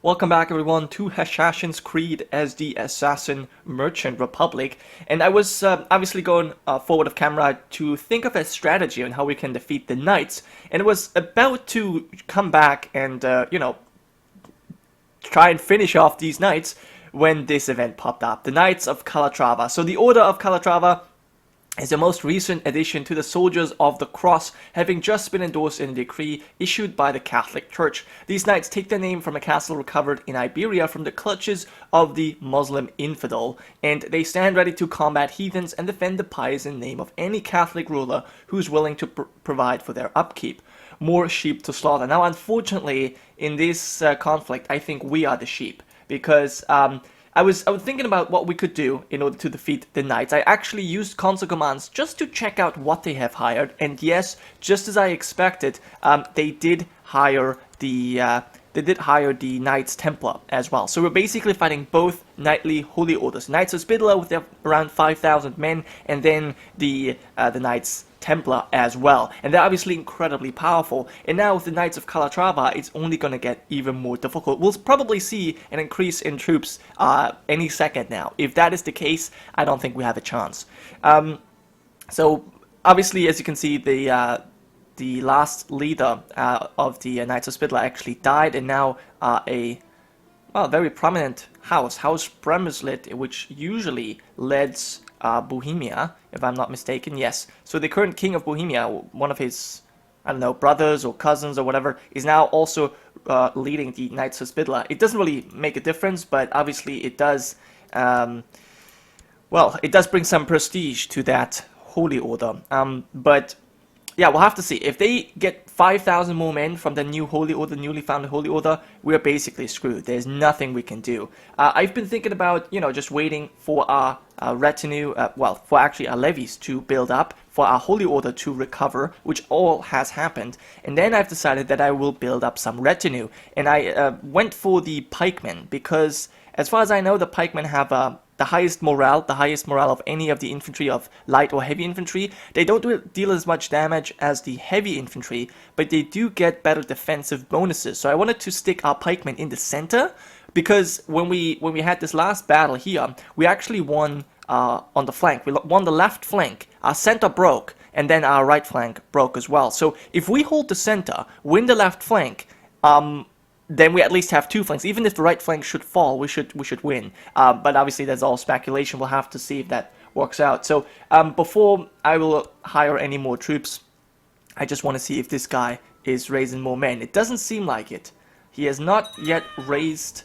Welcome back everyone to Hashashin's Creed as the Assassin Merchant Republic. And I was obviously going forward of camera to think of a strategy on how we can defeat the Knights. And it was about to come back and, try and finish off these Knights when this event popped up. The Knights of Calatrava. So the Order of Calatrava is the most recent addition to the Soldiers of the Cross, having just been endorsed in a decree issued by the Catholic Church. These knights take their name from a castle recovered in Iberia from the clutches of the Muslim infidel, and they stand ready to combat heathens and defend the pious in name of any Catholic ruler who's willing to provide for their upkeep. More sheep to slaughter. Now, unfortunately, in this conflict, I think we are the sheep, because I was thinking about what we could do in order to defeat the Knights. I actually used console commands just to check out what they have hired, and yes, just as I expected, they did hire the Knights Templar as well. So we're basically fighting both knightly holy orders, Knights Hospitaller with around 5,000 men, and then the Knights Templar as well, and they're obviously incredibly powerful. And now with the Knights of Calatrava, it's only going to get even more difficult. We'll probably see an increase in troops any second now. If that is the case, I don't think we have a chance. So obviously, as you can see, the last leader of the Knights Hospitaller actually died, and now a very prominent House Bremslet, which usually leads Bohemia, if I'm not mistaken. Yes. So the current king of Bohemia, one of his, I don't know, brothers or cousins or whatever, is now also leading the Knights Hospitaller. It doesn't really make a difference, but obviously it does. It does bring some prestige to that holy order. But yeah, we'll have to see. If they get 5,000 more men from the new holy order, newly founded holy order, we're basically screwed. There's nothing we can do. I've been thinking about, just waiting for our retinue, for actually our levies to build up, for our holy order to recover, which all has happened. And then I've decided that I will build up some retinue. And I went for the pikemen, because as far as I know, the pikemen have the highest morale of any of the infantry, of light or heavy infantry. They don't deal as much damage as the heavy infantry, but they do get better defensive bonuses. So I wanted to stick our pikemen in the center, because when we had this last battle here, we actually won on the flank. We won the left flank. Our center broke, and then our right flank broke as well. So if we hold the center, win the left flank, then we at least have two flanks. Even if the right flank should fall, we should win. But obviously that's all speculation. We'll have to see if that works out. So before I will hire any more troops, I just want to see if this guy is raising more men. It doesn't seem like it. He has not yet raised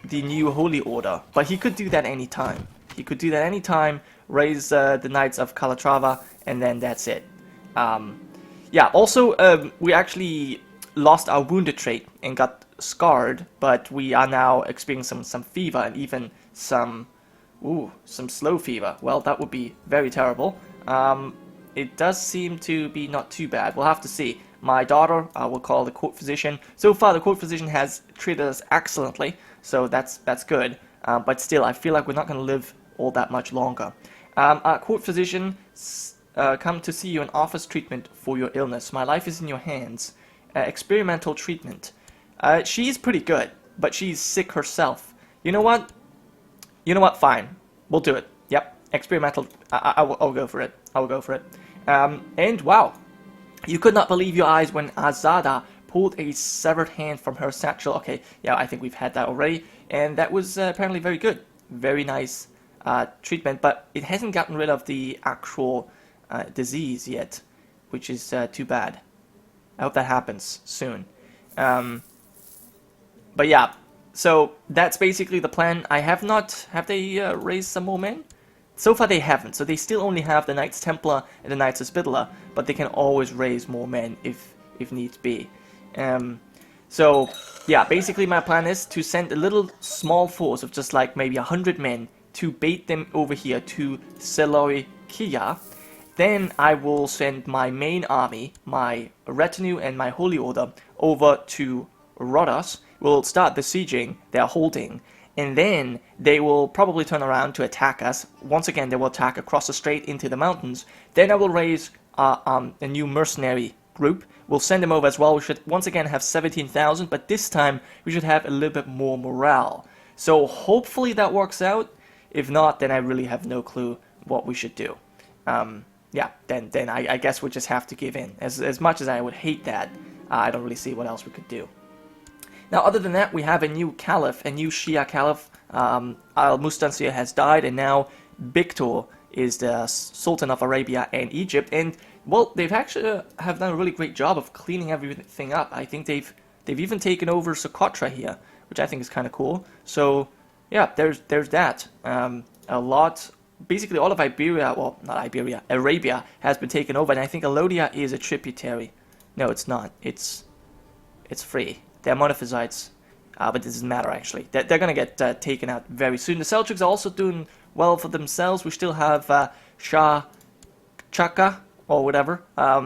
the new holy order, but he could do that anytime. He could do that anytime, raise the Knights of Calatrava, and then that's it. Also, we actually lost our wounded trait and got scarred, but we are now experiencing some fever and even some slow fever. Well, that would be very terrible. It does seem to be not too bad. We'll have to see. My daughter will call the court physician. So far, the court physician has treated us excellently, so that's good. But still, I feel like we're not going to live all that much longer. Our court physician come to see you and offers treatment for your illness. My life is in your hands. Experimental treatment. She's pretty good, but she's sick herself. You know what? Fine. We'll do it. Yep. Experimental. I'll go for it. I will go for it. And wow. You could not believe your eyes when Azada pulled a severed hand from her satchel. Okay, yeah, I think we've had that already. And that was apparently very good. Very nice treatment, but it hasn't gotten rid of the actual disease yet, which is too bad. I hope that happens soon. But yeah, so that's basically the plan. Have they raised some more men? So far they haven't, so they still only have the Knights Templar and the Knights Hospitaller, but they can always raise more men if needs be. So yeah, basically my plan is to send a little small force of just like maybe 100 men to bait them over here to Seleucia. Then I will send my main army, my retinue and my holy order over to Rhodos. We'll start besieging their holding, and then they will probably turn around to attack us. Once again, they will attack across the strait into the mountains. Then I will raise a new mercenary group. We'll send him over as well. We should once again have 17,000, but this time we should have a little bit more morale. So hopefully that works out. If not, then I really have no clue what we should do. Yeah, then I guess we just have to give in. As much as I would hate that, I don't really see what else we could do. Now, other than that, we have a new caliph, a new Shia caliph. Al-Mustansir has died, and now Victor is the Sultan of Arabia and Egypt. And, well, they've actually have done a really great job of cleaning everything up. I think they've even taken over Socotra here, which I think is kind of cool. So, yeah, there's that. Basically all of Iberia, well, not Iberia, Arabia has been taken over, and I think Alodia is a tributary. No, it's not. It's free. They're monophysites, but it doesn't matter actually. They're gonna get taken out very soon. The Seljuks are also doing well for themselves. We still have Shah Chaka or whatever.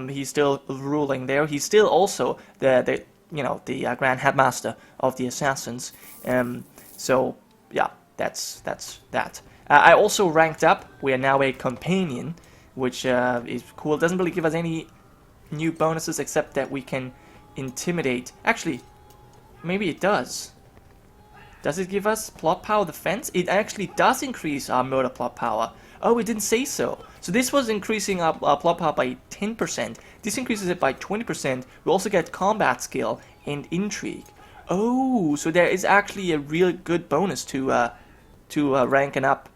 He's still ruling there. He's still also the Grand Headmaster of the Assassins. So yeah, that's that. I also ranked up. We are now a companion, which is cool. It doesn't really give us any new bonuses except that we can intimidate. Actually, maybe it does. Does it give us plot power defense? It actually does increase our murder plot power. Oh, it didn't say so. So this was increasing our plot power by 10%. This increases it by 20%. We also get combat skill and intrigue. Oh, so there is actually a real good bonus to ranking up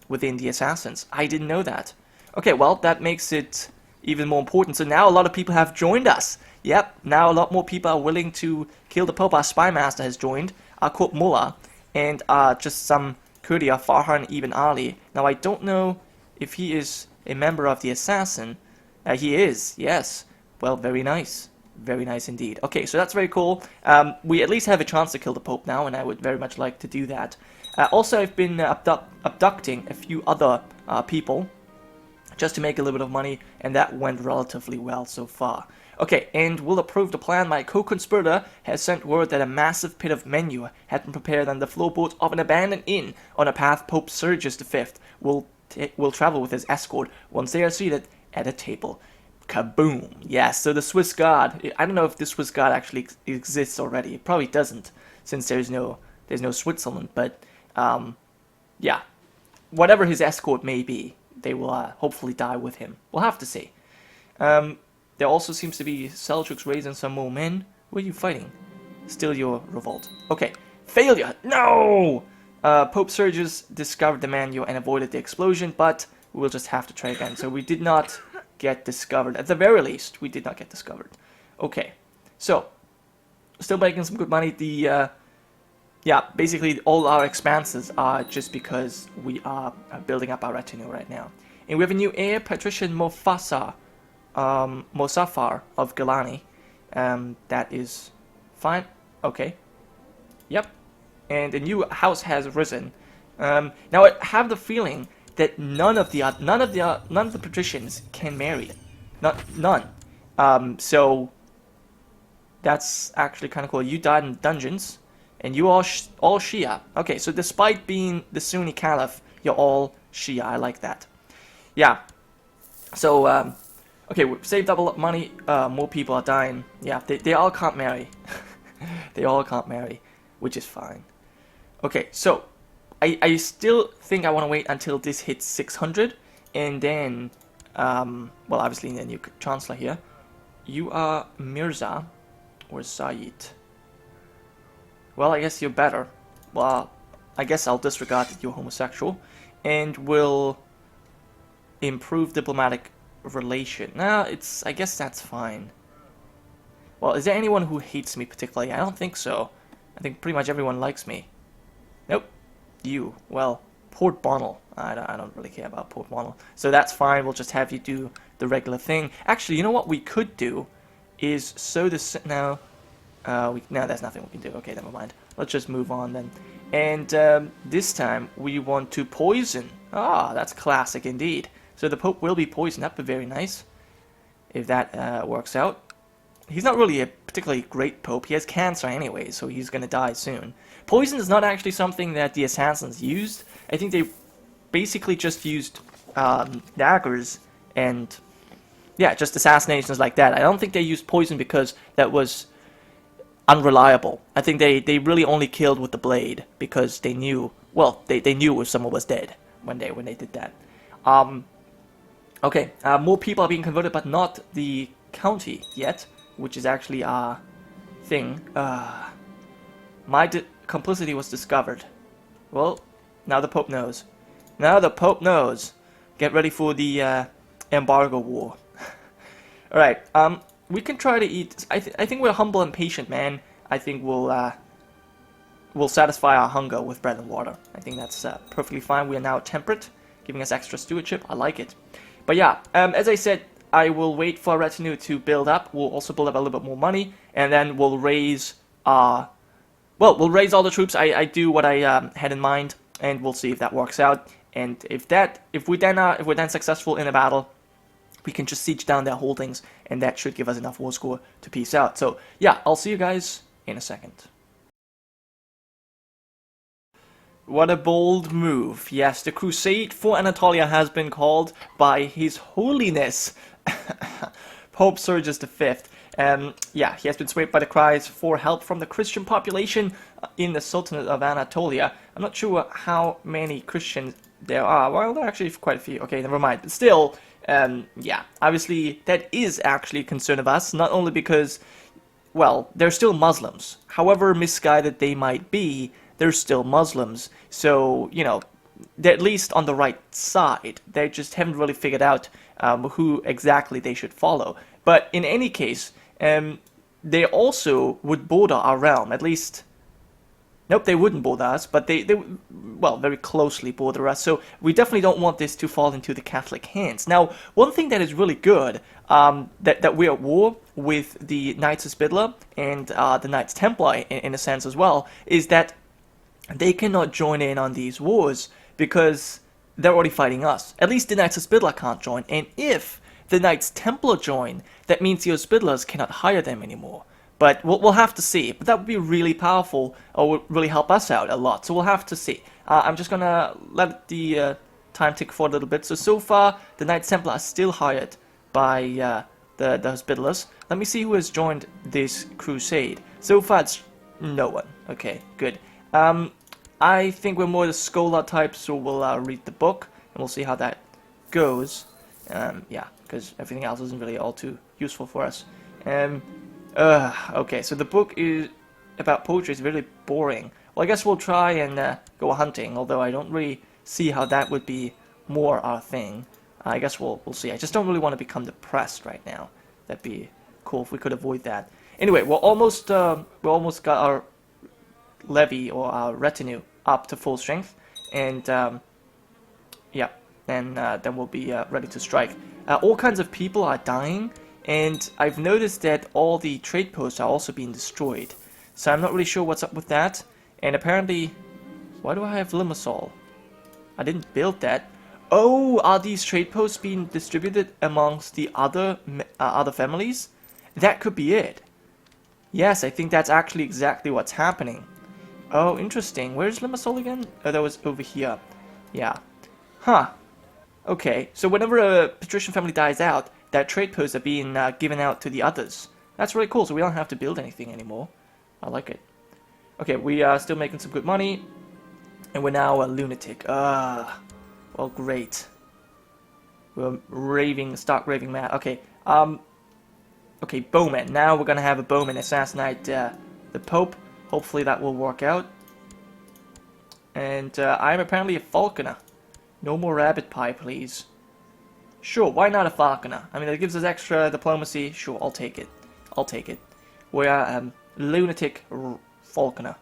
within the assassins. I didn't know that. Okay, well, that makes it even more important. So now a lot of people have joined us. Yep, now a lot more people are willing to kill the Pope. Our Spy Master has joined, our Court Mullah, and just some courtier, Farhan Ibn Ali. Now I don't know if he is a member of the Assassin. He is, yes. Well, very nice. Very nice indeed. Okay, so that's very cool. We at least have a chance to kill the Pope now, and I would very much like to do that. Also, I've been abducting a few other people just to make a little bit of money, and that went relatively well so far. Okay, and we'll approve the plan. My co-conspirator has sent word that a massive pit of menu had been prepared on the floorboards of an abandoned inn on a path Pope Sergius V will travel with his escort once they are seated at a table. Kaboom! Yes, so the Swiss Guard. I don't know if the Swiss Guard actually exists already. It probably doesn't, since there's no Switzerland. But yeah, whatever his escort may be, they will hopefully die with him. We'll have to see. There also seems to be Seljuks raising some more men. Who are you fighting? Still your revolt. Okay. Failure! No! Pope Sergius discovered the manual and avoided the explosion, but we'll just have to try again. So we did not get discovered. At the very least, we did not get discovered. Okay. So, still making some good money. Yeah, basically all our expenses are just because we are building up our retinue right now. And we have a new heir, Patrician Mosaffar of Gilani. That is fine. Okay. Yep. And a new house has risen. Now I have the feeling that none of the patricians can marry. None. So that's actually kind of cool. You died in dungeons, and you all Shia. Okay, so despite being the Sunni Caliph, you're all Shia. I like that. Yeah. So okay, we've saved up a lot of money. More people are dying. Yeah, they all can't marry. They all can't marry, which is fine. Okay, so I still think I want to wait until this hits 600, and then, well, obviously the new Chancellor here. You are Mirza or Said. Well, I guess you're better. Well, I guess I'll disregard that you're homosexual, and will improve diplomatic relation. Nah, I guess that's fine. Well, is there anyone who hates me particularly? I don't think so. I think pretty much everyone likes me. Nope. You. Well, Port Bonnell. I don't really care about Port Bonnell. So that's fine. We'll just have you do the regular thing. Actually, you know what we could do is sow this now. No, there's nothing we can do. Okay, never mind. Let's just move on then. And this time we want to poison. Ah, that's classic indeed. So the Pope will be poisoned. That'd be very nice if that works out. He's not really a particularly great Pope. He has cancer anyway, so he's gonna die soon. Poison is not actually something that the Assassins used. I think they basically just used daggers and yeah, just assassinations like that. I don't think they used poison because that was unreliable. I think they really only killed with the blade because they knew, well, they knew if someone was dead when they did that. Okay, more people are being converted, but not the county yet, which is actually a thing. My complicity was discovered. Well, now the Pope knows. Now the Pope knows. Get ready for the embargo war. Alright, we can try to eat. I think we're humble and patient, man. I think we'll satisfy our hunger with bread and water. I think that's perfectly fine. We are now temperate, giving us extra stewardship. I like it. But yeah, as I said, I will wait for our retinue to build up. We'll also build up a little bit more money, and then we'll raise we'll raise all the troops. I do what I had in mind, and we'll see if that works out. And if we're then successful in a battle, we can just siege down their holdings, and that should give us enough war score to peace out. So yeah, I'll see you guys in a second. What a bold move. Yes, the Crusade for Anatolia has been called by His Holiness Pope Sergius V. Yeah, he has been swayed by the cries for help from the Christian population in the Sultanate of Anatolia. I'm not sure how many Christians there are. Well, there are actually quite a few. Okay, never mind. But still, yeah, obviously that is actually a concern of us, not only because, well, they're still Muslims. However misguided they might be, they're still Muslims. So, you know, they're at least on the right side. They just haven't really figured out who exactly they should follow. But in any case, they also would border our realm, at least. Nope, they wouldn't border us, but they well, very closely border us, so we definitely don't want this to fall into the Catholic hands. Now, one thing that is really good, that we're at war with the Knights Hospitaller and the Knights Templar, in a sense as well, is that they cannot join in on these wars, because they're already fighting us. At least the Knights Hospitaller can't join, and if the Knights Templar join, that means the Hospitallers cannot hire them anymore. But we'll have to see. But that would be really powerful, or would really help us out a lot. So we'll have to see. I'm just gonna let the time tick for a little bit. So far, the Knights Templar are still hired by the Hospitallers. Let me see who has joined this crusade. So far, it's no one. Okay, good. I think we're more the scholar type, so we'll read the book, and we'll see how that goes. Yeah, because everything else isn't really all too useful for us. Okay, so the book is about poetry is really boring. Well, I guess we'll try and go hunting, although I don't really see how that would be more our thing. I guess we'll see. I just don't really want to become depressed right now. That'd be cool if we could avoid that. Anyway, we're almost got our levy, or our retinue, up to full strength, and yeah, and then we'll be ready to strike. All kinds of people are dying. And I've noticed that all the trade posts are also being destroyed. So I'm not really sure what's up with that. And apparently, why do I have Limassol? I didn't build that. Oh, are these trade posts being distributed amongst the other families? That could be it. Yes, I think that's actually exactly what's happening. Oh, interesting. Where's Limassol again? Oh, that was over here. Yeah. Huh. Okay, so whenever a patrician family dies out, that trade posts are being given out to the others. That's really cool, so we don't have to build anything anymore. I like it. Okay, we are still making some good money. And we're now a lunatic. Well, great. We're stark raving mad. Okay, okay, bowman. Now we're gonna have a bowman assassinate the Pope. Hopefully that will work out. And I'm apparently a falconer. No more rabbit pie, please. Sure, why not a falconer? I mean, it gives us extra diplomacy. Sure, I'll take it. I'll take it. We're lunatic falconer.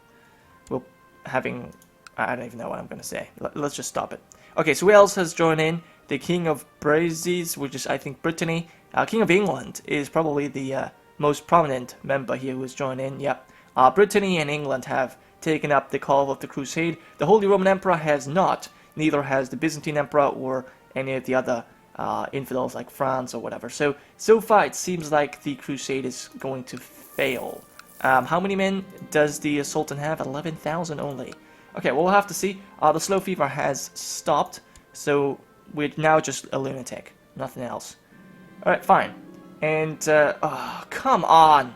We're having... I don't even know what I'm going to say. Let's just stop it. Okay, so who else has joined in? The King of Brazes, which is, I think, Brittany. King of England is probably the most prominent member here who has joined in. Yep. Brittany and England have taken up the call of the Crusade. The Holy Roman Emperor has not. Neither has the Byzantine Emperor or any of the other infidels like France or whatever. So far it seems like the Crusade is going to fail. How many men does the Sultan have? 11,000 only. Okay, well, we'll have to see. The slow fever has stopped, so we're now just a lunatic. Nothing else. Alright, fine. And, oh, come on!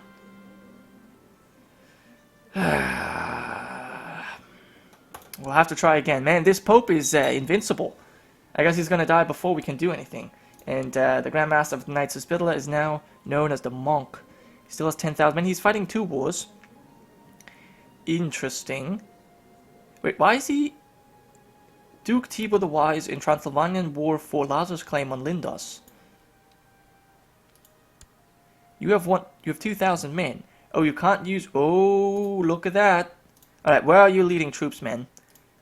We'll have to try again. Man, this Pope is invincible. I guess he's gonna die before we can do anything. And the Grand Master of the Knights Hospitaller is now known as the Monk. He still has 10,000 men. He's fighting 2 wars. Interesting. Wait, why is he... Duke Thibaut the Wise in Transylvanian War for Lazarus' claim on Lindos. You have 2,000 men. Oh, you can't use... Oh, look at that. Alright, where are you leading troops, men?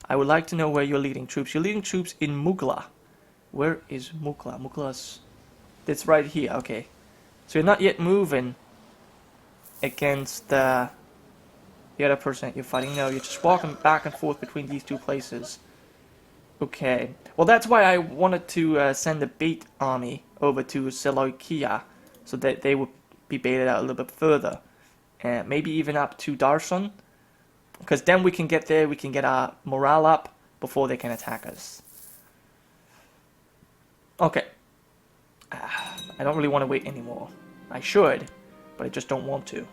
I would like to know where you're leading troops. You're leading troops in Mugla. Where is Mugla? Mugla's... It's right here, okay. So you're not yet moving against the other person that you're fighting. No, you're just walking back and forth between these 2 places. Okay. Well, that's why I wanted to send a bait army over to Seleucia, so that they would be baited out a little bit further. Maybe even up to Darson. Because then we can get there, we can get our morale up before they can attack us. Okay. I don't really want to wait anymore. I should, but I just don't want to.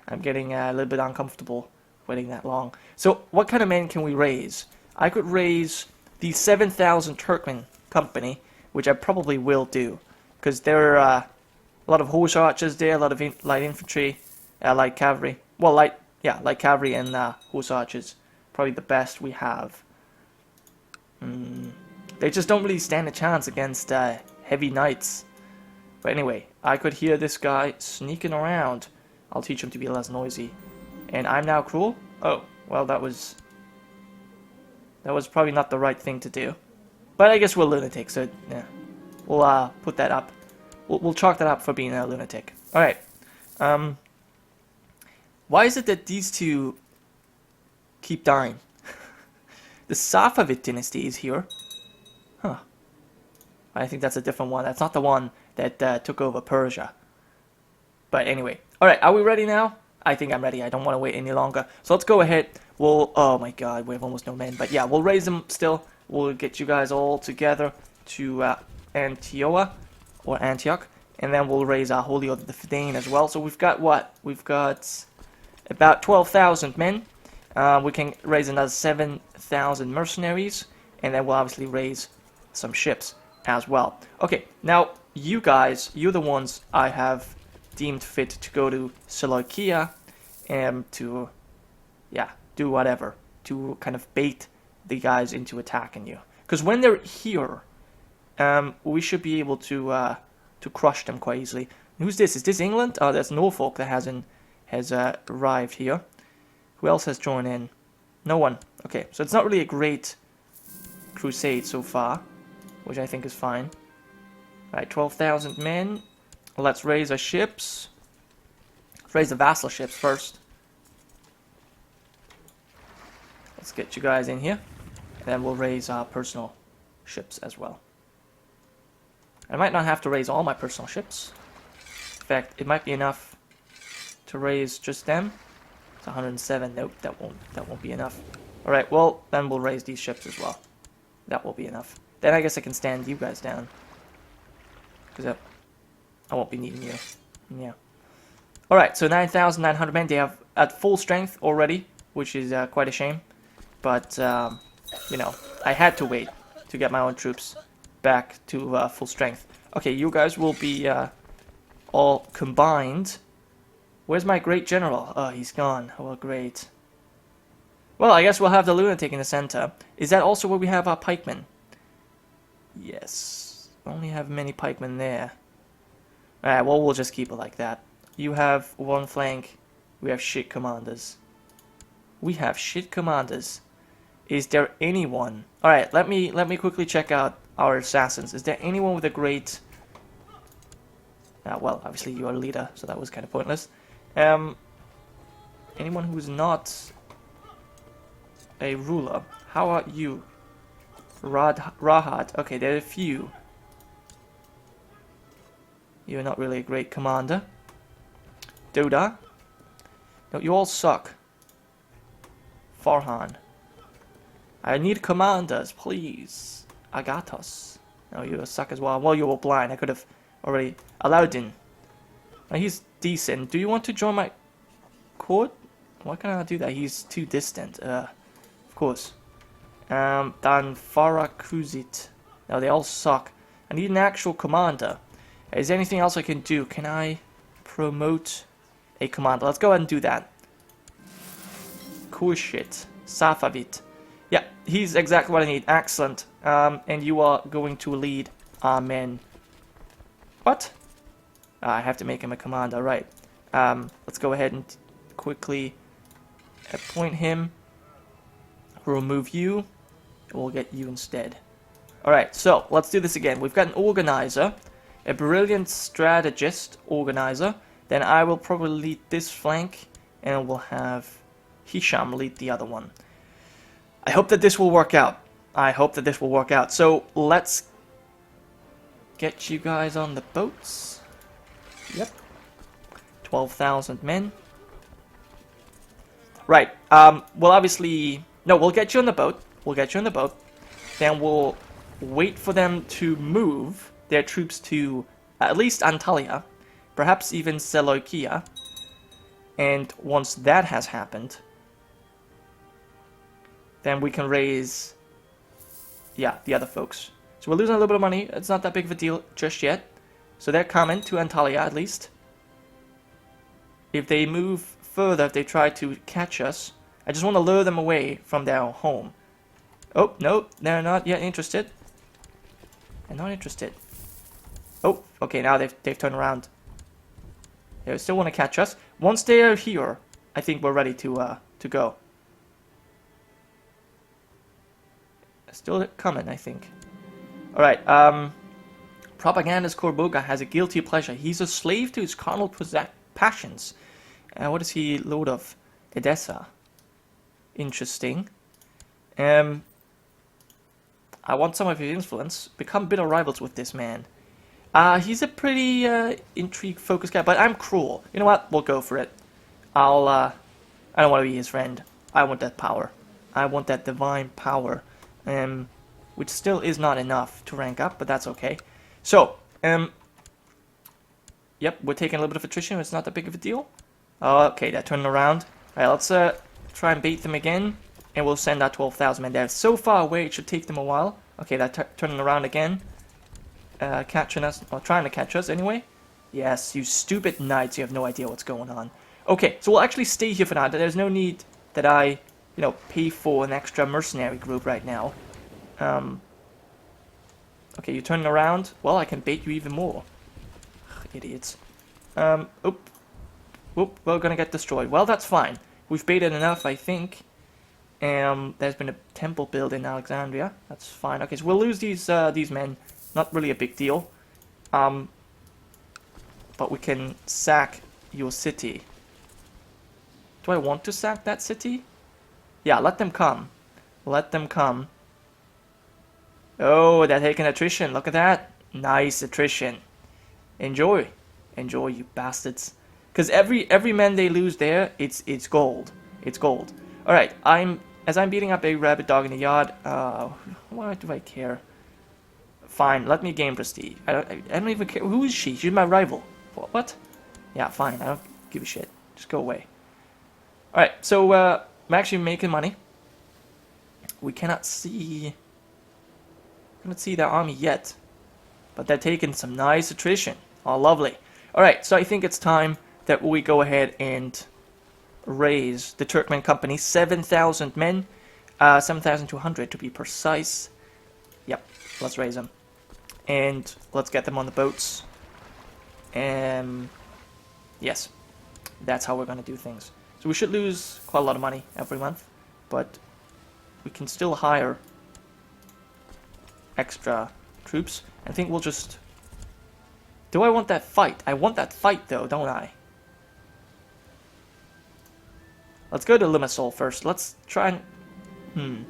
I'm getting a little bit uncomfortable waiting that long. So, what kind of men can we raise? I could raise the 7,000 Turkmen company, which I probably will do. Because there are a lot of horse archers there, a lot of light infantry, light cavalry. Well, light cavalry and horse archers. Probably the best we have. They just don't really stand a chance against heavy knights. But anyway, I could hear this guy sneaking around. I'll teach him to be less noisy. And I'm now cruel? Oh, well that was probably not the right thing to do. But I guess we're lunatics, so yeah. We'll put that up. We'll chalk that up for being a lunatic. Alright. Why is it that these 2 keep dying? The Safavid dynasty is here. Huh. I think that's a different one. That's not the one that took over Persia. But anyway. Alright, are we ready now? I think I'm ready. I don't want to wait any longer. So let's go ahead. We'll... Oh my god, we have almost no men. But yeah, we'll raise them still. We'll get you guys all together to Antioch. Or Antioch. And then we'll raise our Holy Order, the Fedayeen, as well. So we've got what? We've got about 12,000 men. We can raise another 7,000 mercenaries. And then we'll obviously raise some ships as well. Okay, now you guys, you're the ones I have deemed fit to go to Seleucia and to, yeah, do whatever. To kind of bait the guys into attacking you. Because when they're here, we should be able to crush them quite easily. Who's this? Is this England? Oh, that's Norfolk that has arrived here. Who else has joined in? No one. Okay, so it's not really a great crusade so far, which I think is fine. Alright, 12,000 men. Let's raise our ships. Let's raise the vassal ships first. Let's get you guys in here. And then we'll raise our personal ships as well. I might not have to raise all my personal ships. In fact, it might be enough to raise just them. It's 107. Nope, that won't be enough. Alright, well, then we'll raise these ships as well. That will be enough. Then I guess I can stand you guys down. Because I won't be needing you. Yeah. Alright, so 9,900 men. They have at full strength already, which is quite a shame. But, you know, I had to wait to get my own troops back to full strength. Okay, you guys will be all combined. Where's my great general? Oh, he's gone. Oh, well, great. Well, I guess we'll have the lunatic in the center. Is that also where we have our pikemen? Yes. We only have many pikemen there. Alright, well, we'll just keep it like that. You have one flank. We have shit commanders. We have shit commanders. Is there anyone? Alright, let me quickly check out our assassins. Is there anyone with a great... well, obviously you are a leader, so that was kind of pointless. Anyone who's not a ruler? How are you? Rahat. Okay, there are a few. You're not really a great commander. Doda. No, you all suck. Farhan. I need commanders, please. Agathos. Oh, you suck as well. Well, you were blind. I could have already... Aladdin. He's decent. Do you want to join my court? Why can't I do that? He's too distant. Of course. Dan Farah Cruzit. No, they all suck. I need an actual commander. Is there anything else I can do? Can I promote a commander? Let's go ahead and do that. Kurshit. Safavit. Yeah, he's exactly what I need. Excellent. And you are going to lead our men. What? I have to make him a commander, right. Let's go ahead and quickly appoint him. Remove you. We'll get you instead. Alright, so let's do this again. We've got an organizer, a brilliant strategist organizer. Then I will probably lead this flank, and we'll have Hisham lead the other one. I hope that this will work out. I hope that this will work out. So let's get you guys on the boats. Yep. 12,000 men. Right. Well, obviously... No, we'll get you on the boat. We'll get you on the boat. Then we'll wait for them to move their troops to at least Antalya. Perhaps even Seleucia. And once that has happened, then we can raise... Yeah, the other folks. So we're losing a little bit of money. It's not that big of a deal just yet. So they're coming to Antalya at least. If they move further, if they try to catch us, I just want to lure them away from their home. Oh, no, they're not yet interested. They're not interested. Oh, okay, now they've turned around. They still want to catch us. Once they are here, I think we're ready to go. Still coming, I think. Alright, Propagandist Corboga has a guilty pleasure. He's a slave to his carnal passions. What is he lord of? Edessa. Interesting. I want some of his influence. Become bitter rivals with this man. He's a pretty intrigue-focused guy, but I'm cruel. You know what? We'll go for it. I don't want to be his friend. I want that power. I want that divine power. Which still is not enough to rank up, but that's okay. So, yep, we're taking a little bit of attrition. It's not that big of a deal. Okay, they're turning around. Alright, let's try and bait them again, and we'll send our 12,000 men there. So far away, it should take them a while. Okay, they're turning around again. Catching us, or trying to catch us anyway. Yes, you stupid knights, you have no idea what's going on. Okay, so we'll actually stay here for now. There's no need that I, pay for an extra mercenary group right now. Okay, you're turning around. Well, I can bait you even more. Ugh, idiots. Oop, we're gonna get destroyed. Well, that's fine. We've baited enough, I think. There's been a temple built in Alexandria. That's fine. Okay, so we'll lose these men. Not really a big deal. But we can sack your city. Do I want to sack that city? Yeah, let them come. Let them come. Oh, they're taking attrition. Look at that. Nice attrition. Enjoy. Enjoy, you bastards. Because every man they lose there, it's gold. It's gold. Alright, as I'm beating up a rabbit dog in the yard, why do I care? Fine, let me gain prestige. I don't even care. Who is she? She's my rival. What? Yeah, fine. I don't give a shit. Just go away. Alright, so I'm actually making money. We cannot see their army yet. But they're taking some nice attrition. Oh, lovely. Alright, so I think it's time that we go ahead and raise the Turkmen company. 7,000 men. 7,200 to be precise. Yep, let's raise them. And let's get them on the boats. Yes, that's how we're going to do things. So we should lose quite a lot of money every month. But we can still hire extra troops. I think we'll just... Do I want that fight? I want that fight though, don't I? Let's go to Limassol first. Let's try and...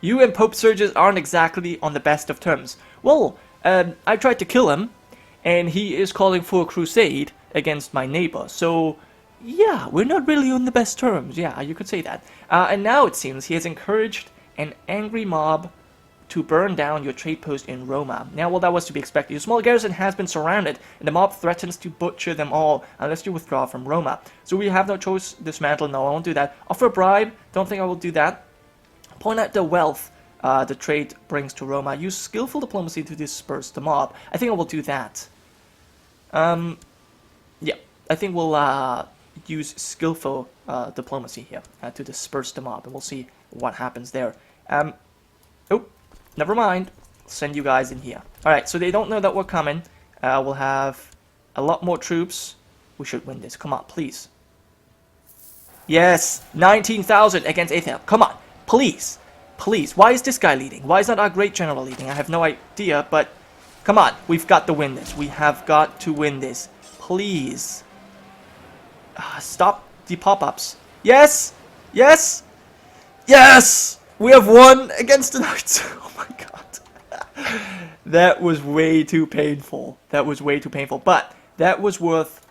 You and Pope Sergius aren't exactly on the best of terms. Well, I tried to kill him, and he is calling for a crusade against my neighbor. So, yeah, we're not really on the best terms. Yeah, you could say that. And now it seems he has encouraged an angry mob to burn down your trade post in Roma. Now, well, that was to be expected. Your small garrison has been surrounded, and the mob threatens to butcher them all unless you withdraw from Roma. So we have no choice. Dismantle. No, I won't do that. Offer a bribe. Don't think I will do that. Point out the wealth the trade brings to Roma. Use skillful diplomacy to disperse the mob. I think I will do that. Yeah, I think we'll use skillful diplomacy here to disperse the mob, and we'll see what happens there. Oh, never mind. Send you guys in here. Alright, so they don't know that we're coming. We'll have a lot more troops. We should win this. Come on, please. Yes, 19,000 against 8,000. Come on, please. Please. Why is this guy leading? Why is not our great general leading? I have no idea, but come on. We've got to win this. We have got to win this. Please. Stop the pop-ups. Yes! Yes! Yes! We have won against the Knights. Oh my god. That was way too painful. That was way too painful. But that was worth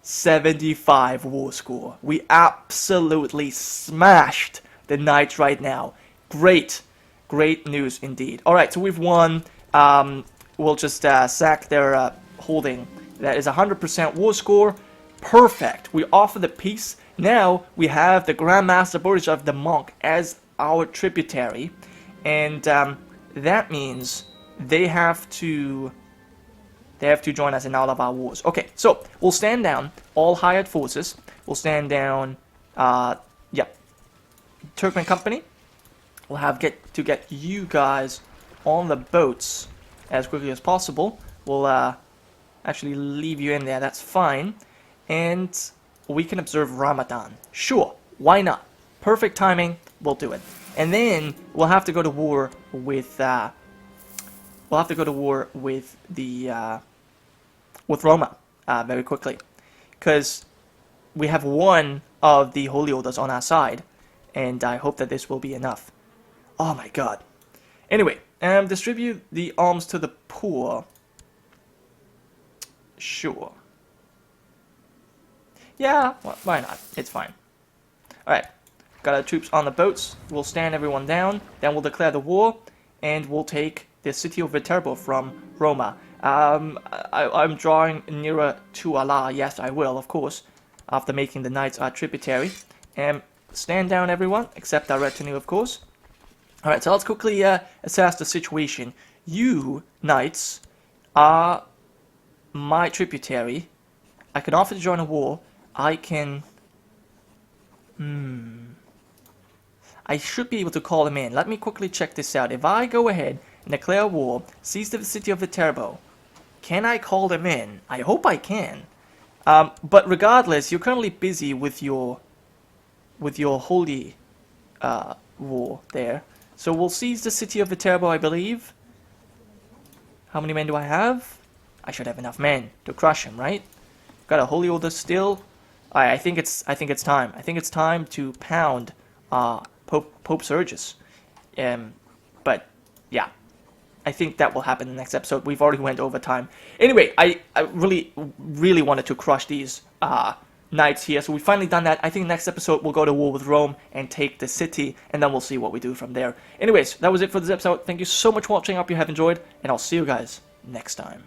75 war score. We absolutely smashed the Knights right now. Great. Great news indeed. Alright, so we've won. We'll just sack their holding. That is 100% war score. Perfect. We offer the peace. Now we have the Grandmaster Borisov the Monk as our tributary, and that means they have to join us in all of our wars. Okay, so we'll stand down all hired forces. We'll stand down, Turkmen Company. We'll have to get you guys on the boats as quickly as possible. We'll actually leave you in there. That's fine, and we can observe Ramadan. Sure, why not? Perfect timing. We'll do it, and then we'll have to go to war with with Roma very quickly, because we have one of the holy orders on our side, and I hope that this will be enough. Oh my god. Anyway, distribute the alms to the poor. Sure. Yeah, why not? It's fine. Alright. Got our troops on the boats. We'll stand everyone down. Then we'll declare the war. And we'll take the city of Viterbo from Roma. I'm drawing nearer to Allah. Yes, I will, of course. After making the knights our tributary. Stand down, everyone. Except our retinue, of course. Alright, so let's quickly assess the situation. You, knights, are my tributary. I can offer to join a war. I can... I should be able to call them in. Let me quickly check this out. If I go ahead and declare war, seize the city of Viterbo, can I call them in? I hope I can. But regardless, you're currently busy with your holy war there. So we'll seize the city of Viterbo, I believe. How many men do I have? I should have enough men to crush him, right? Got a holy order still. I think it's time. I think it's time to pound Pope Sergius. But yeah, I think that will happen in the next episode. We've already went over time. Anyway, I really wanted to crush these knights here, so we've finally done that. I think next episode we'll go to war with Rome and take the city, and then we'll see what we do from there. Anyways, that was it for this episode. Thank you so much for watching. I hope you have enjoyed, and I'll see you guys next time.